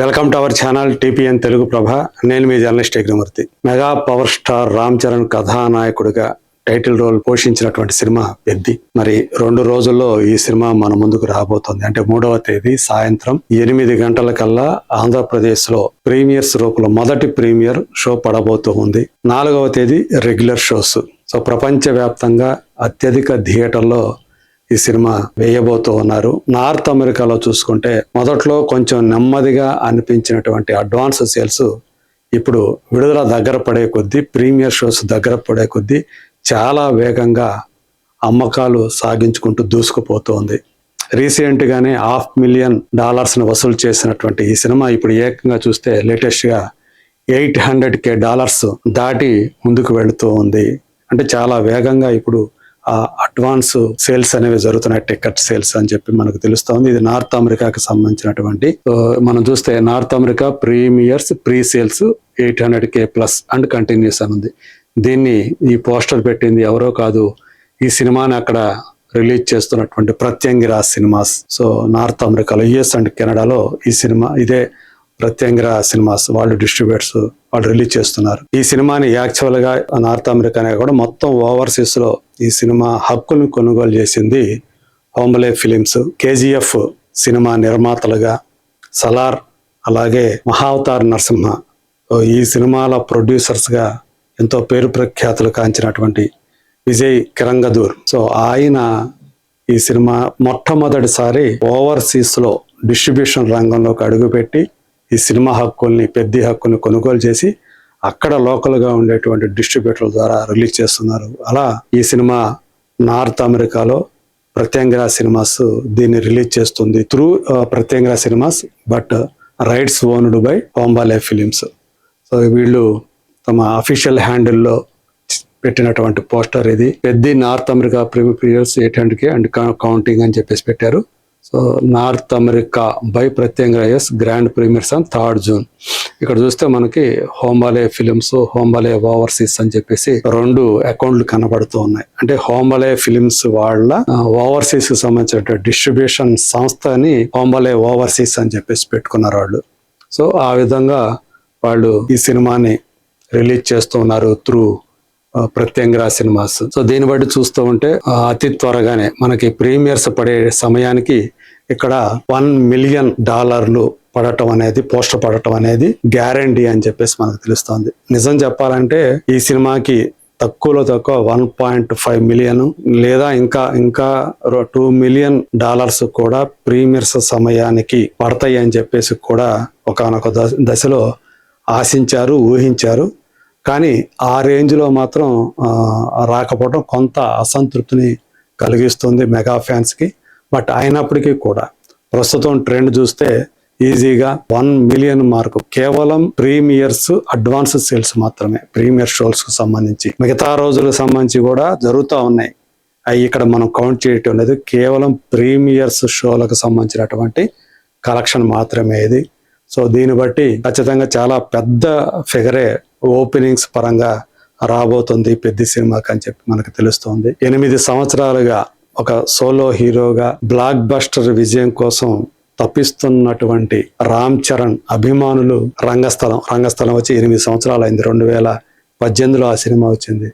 Welcome to our channel TPN Telugu Prabha. నేను మీ journalist Yagnamurthy. Mega power star Ram Charan కథానాయకుడిగా టైటిల్ రోల్ పోషించినటువంటి సినిమా పెద్ది. మరి 2 రోజుల్లో ఈ సినిమా మన ముందుకు రాబోతోంది. అంటే 3వ తేదీ సాయంత్రం 8 గంటలకల్లా ఆంధ్రప్రదేశ్ లో ప్రీమియర్స్ రూపంలో మొదటి ప్రీమియర్ షో పడబోతూ ఉంది. 4వ తేదీ రెగ్యులర్ షోస్. సో ప్రపంచ వ్యాప్తంగా అత్యధిక థియేటర్లో ఈ సినిమా వేయబోతూ ఉన్నారు. నార్త్ అమెరికాలో చూసుకుంటే మొదట్లో కొంచెం నెమ్మదిగా అనిపించినటువంటి అడ్వాన్స్ సేల్స్ ఇప్పుడు విడుదల దగ్గర పడే కొద్దీ, ప్రీమియర్ షోస్ దగ్గర పడే కొద్దీ చాలా వేగంగా అమ్మకాలు సాగించుకుంటూ దూసుకుపోతుంది. రీసెంట్ గానే $500,000 వసూలు చేసినటువంటి ఈ సినిమా ఇప్పుడు ఏకంగా చూస్తే లేటెస్ట్ గా $800,000 దాటి ముందుకు వెళుతూ ఉంది. అంటే చాలా వేగంగా ఇప్పుడు అడ్వాన్స్ సేల్స్ అనేవి జరుగుతున్నాయి, టికెట్ సేల్స్ అని చెప్పి మనకు తెలుస్తోంది. ఇది నార్త్ అమెరికాకి సంబంధించినటువంటి. మనం చూస్తే north America premieres pre sales $800,000+ and continuous అని ఉంది. దీన్ని ఈ పోస్టర్ పెట్టింది ఎవరో కాదు, ఈ సినిమాని అక్కడ రిలీజ్ చేస్తున్నటువంటి ప్రత్యంగిరా సినిమాస్. సో నార్త్ అమెరికాలో, యుఎస్ అండ్ కెనడాలో ఈ సినిమా ఇదే ప్రత్యంగిరా సినిమాస్ వాళ్ళు డిస్ట్రిబ్యూటర్స్ వాళ్ళు రిలీజ్ చేస్తున్నారు. ఈ సినిమాని యాక్చువల్ గా నార్త్ అమెరికానే కూడా మొత్తం ఓవర్సీస్ లో ఈ సినిమా హక్కులను కొనుగోలు చేసింది హోంబలే ఫిలిమ్స్. కేజీఎఫ్ సినిమా నిర్మాతలుగా సలార్, అలాగే మహావతార్ నరసింహ ఈ సినిమాల ప్రొడ్యూసర్స్ గా ఎంతో పేరు ప్రఖ్యాతులు కాంచినటువంటి విజయ్ కిరంగదూర్. సో ఆయన ఈ సినిమా మొట్టమొదటిసారి ఓవర్సీస్ లో డిస్ట్రిబ్యూషన్ రంగంలోకి అడుగుపెట్టి ఈ సినిమా హక్కుల్ని, పెద్ద హక్కుల్ని కొనుగోలు చేసి అక్కడ లోకల్ గా ఉండేటువంటి డిస్ట్రిబ్యూటర్ల ద్వారా రిలీజ్ చేస్తున్నారు. అలా ఈ సినిమా నార్త్ అమెరికాలో ప్రత్యంగిరా సినిమాస్ దీన్ని రిలీజ్ చేస్తుంది through Pratyangira cinemas, but rights owned by Hombale films. So వీళ్ళు తమ అఫీషియల్ హ్యాండిల్లో పెట్టినటువంటి పోస్టర్ ఇది. పెద్ద north America premieres $800,000 and counting అని చెప్పేసి పెట్టారు. So north America by Pratyangira grand premieres on 3rd June. ఇక్కడ చూస్తే మనకి హోంబలే ఫిలిమ్స్, హోంబలే ఓవర్సీస్ అని చెప్పేసి 2 అకౌంట్లు కనబడుతూ ఉన్నాయి. అంటే హోంబలే ఫిలిమ్స్ వాళ్ళ ఓవర్సీస్ కి సంబంధించిన డిస్ట్రిబ్యూషన్ సంస్థని హోంబలే ఓవర్సీస్ అని చెప్పేసి పెట్టుకున్నారు వాళ్ళు. సో ఆ విధంగా వాళ్ళు ఈ సినిమాని రిలీజ్ చేస్తూ ఉన్నారు త్రూ ప్రత్యంగిరా సినిమాస్. సో దీన్ని బట్టి చూస్తూ ఉంటే అతి త్వరగానే మనకి ప్రీమియర్స్ పడే సమయానికి ఇక్కడ $1 million పడటం అనేది, పోస్టర్ పడటం అనేది గ్యారంటీ అని చెప్పేసి మనకు తెలుస్తోంది. నిజం చెప్పాలంటే ఈ సినిమాకి తక్కువలో తక్కువ $1.5 million లేదా ఇంకా $2 million కూడా ప్రీమియర్స్ సమయానికి పడతాయి అని చెప్పేసి కూడా ఒకానొక దశలో ఆశించారు, ఊహించారు. కానీ ఆ రేంజ్లో మాత్రం రాకపోవడం కొంత అసంతృప్తిని కలిగిస్తుంది మెగా ఫ్యాన్స్కి. బట్ అయినప్పటికీ కూడా ప్రస్తుతం ట్రెండ్ చూస్తే ఈజీగా $1 million మార్కు కేవలం ప్రీమియర్స్ అడ్వాన్స్ సేల్స్ మాత్రమే, ప్రీమియర్ షోస్కు సంబంధించి. మిగతా రోజులకు సంబంధించి కూడా జరుగుతూ ఉన్నాయి, అవి ఇక్కడ మనం కౌంట్ చేయటం లేదు. కేవలం ప్రీమియర్స్ షోలకు సంబంధించినటువంటి కలెక్షన్ మాత్రమే ఇది. సో దీన్ని బట్టి ఖచ్చితంగా చాలా పెద్ద ఫిగరే ఓపెనింగ్స్ పరంగా రాబోతుంది పెద్ద సినిమాకి అని చెప్పి మనకు తెలుస్తోంది. 8 సంవత్సరాలుగా ఒక సోలో హీరోగా బ్లాక్ బస్టర్ విజయం కోసం తప్పిస్తున్నటువంటి రామ్ చరణ్ అభిమానులు రంగస్థలం వచ్చి 8 సంవత్సరాలు అయింది. 2018లో ఆ సినిమా వచ్చింది.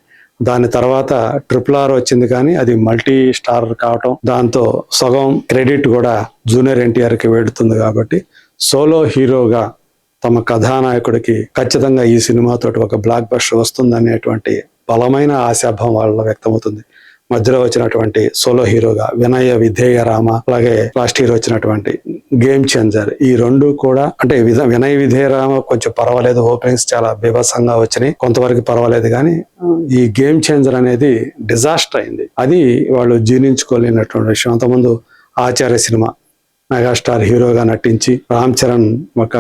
దాని తర్వాత RRR వచ్చింది, కానీ అది మల్టీ స్టార్ కావటం, దాంతో సగం క్రెడిట్ కూడా జూనియర్ ఎన్టీఆర్కి వెళుతుంది. కాబట్టి సోలో హీరోగా తమ కథానాయకుడికి ఖచ్చితంగా ఈ సినిమాతో ఒక బ్లాక్ బస్టర్ వస్తుందనేటువంటి బలమైన ఆశాభావం వాళ్ళ వ్యక్తమవుతుంది. మధ్యలో వచ్చినటువంటి సోలో హీరోగా వినయ విధేయ రామ, అలాగే లాస్ట్ ఇయర్ వచ్చినటువంటి గేమ్ చేంజర్, ఈ 2 కూడా అంటే వినయ విధేయ రామ కొంచెం పర్వాలేదు, ఓపెనింగ్స్ చాలా బీభత్సంగా వచ్చినాయి, కొంతవరకు పర్వాలేదు. కానీ ఈ గేమ్ చేంజర్ అనేది డిజాస్టర్ అయింది. అది వాళ్ళు జీర్ణించుకోలేనటువంటి విషయం. అంతకుముందు ఆచార్య సినిమా మెగాస్టార్ హీరోగా నటించి రామ్ చరణ్ ఒక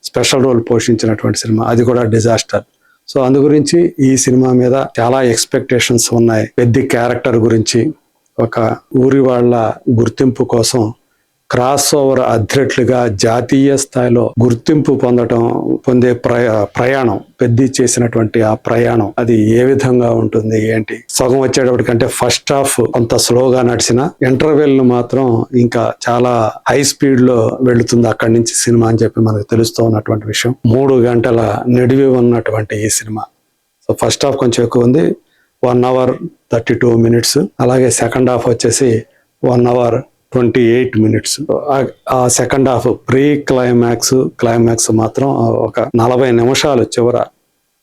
స్పెషల్ రోల్ పోషించినటువంటి సినిమా, అది కూడా డిజాస్టర్. సో అందు గురించి ఈ సినిమా మీద చాలా ఎక్స్పెక్టేషన్స్ ఉన్నాయి. పెద్ద క్యారెక్టర్ గురించి, ఒక ఊరి వాళ్ళ గుర్తింపు కోసం క్రాస్ ఓవర్ అథ్లెట్లుగా జాతీయ స్థాయిలో గుర్తింపు పొందే ప్రయాణం పెద్ద చేసినటువంటి ఆ ప్రయాణం అది ఏ విధంగా ఉంటుంది ఏంటి, సగం వచ్చేటప్పటికంటే ఫస్ట్ హాఫ్ కొంత స్లోగా నడిచిన ఇంటర్వెల్ మాత్రం ఇంకా చాలా హై స్పీడ్ లో వెళుతుంది అక్కడి నుంచి సినిమా అని చెప్పి మనకు తెలుస్తూ ఉన్నటువంటి విషయం. 3 గంటల నిడివి ఉన్నటువంటి ఈ సినిమా. సో ఫస్ట్ హాఫ్ కొంచెం ఎక్కువ ఉంది, 1 hour 32 minutes. అలాగే సెకండ్ హాఫ్ వచ్చేసి 1 hour 28 minutes. ఆ సెకండ్ హాఫ్ ప్రీ క్లైమాక్స్ మాత్రం ఒక 40 నిమిషాలు చివర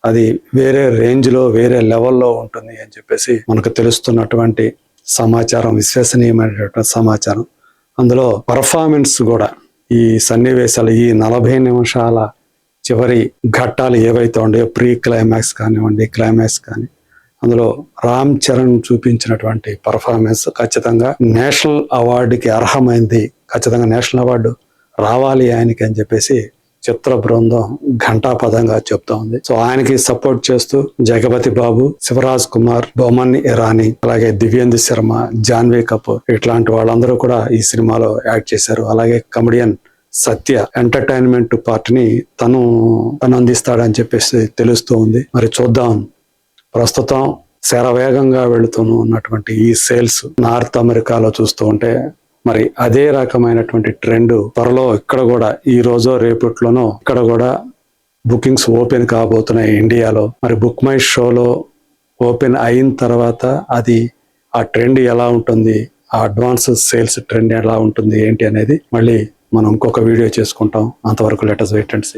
అది వేరే రేంజ్ లో వేరే లెవెల్లో ఉంటుంది అని చెప్పేసి మనకు తెలుస్తున్నటువంటి సమాచారం, విశ్వసనీయమైనటువంటి సమాచారం. అందులో పర్ఫార్మెన్స్ కూడా ఈ సన్నివేశాలు, ఈ 40 నిమిషాల చివరి ఘట్టాలు ఏవైతే ఉన్నాయో, ప్రీ క్లైమాక్స్ కానివ్వండి, క్లైమాక్స్ కానీ, అందులో రామ్ చరణ్ చూపించినటువంటి పర్ఫార్మెన్స్ ఖచ్చితంగా నేషనల్ అవార్డుకి అర్హమైంది. ఖచ్చితంగా నేషనల్ అవార్డు రావాలి ఆయనకి అని చెప్పేసి చిత్ర బృందం ఘంటాపదంగా చెప్తా ఉంది. సో ఆయనకి సపోర్ట్ చేస్తూ జగపతి బాబు, శివరాజ్ కుమార్, బొమన్ ఇరానీ, అలాగే దివ్యేందు శర్మ, జాన్వీ కపూర్ ఇట్లాంటి వాళ్ళందరూ కూడా ఈ సినిమాలో యాక్ట్ చేశారు. అలాగే కమెడియన్ సత్య ఎంటర్టైన్మెంట్ పార్ట్ని తను అందిస్తాడని చెప్పేసి తెలుస్తూ ఉంది. మరి చూద్దాం. ప్రస్తుతం శరవేగంగా వెళుతూ ఉన్నటువంటి ఈ సేల్స్ నార్త్ అమెరికాలో చూస్తూ ఉంటే మరి అదే రకమైనటువంటి ట్రెండ్ త్వరలో ఇక్కడ కూడా ఈ రోజో రేపట్లోనో ఇక్కడ కూడా బుకింగ్స్ ఓపెన్ కాబోతున్నాయి ఇండియాలో. మరి బుక్ మై షోలో ఓపెన్ అయిన తర్వాత అది ఆ ట్రెండ్ ఎలా ఉంటుంది, ఆ అడ్వాన్స్ సేల్స్ ట్రెండ్ ఎలా ఉంటుంది ఏంటి అనేది మళ్ళీ మనం ఇంకొక వీడియో చేసుకుంటాం. అంతవరకు let us wait and see.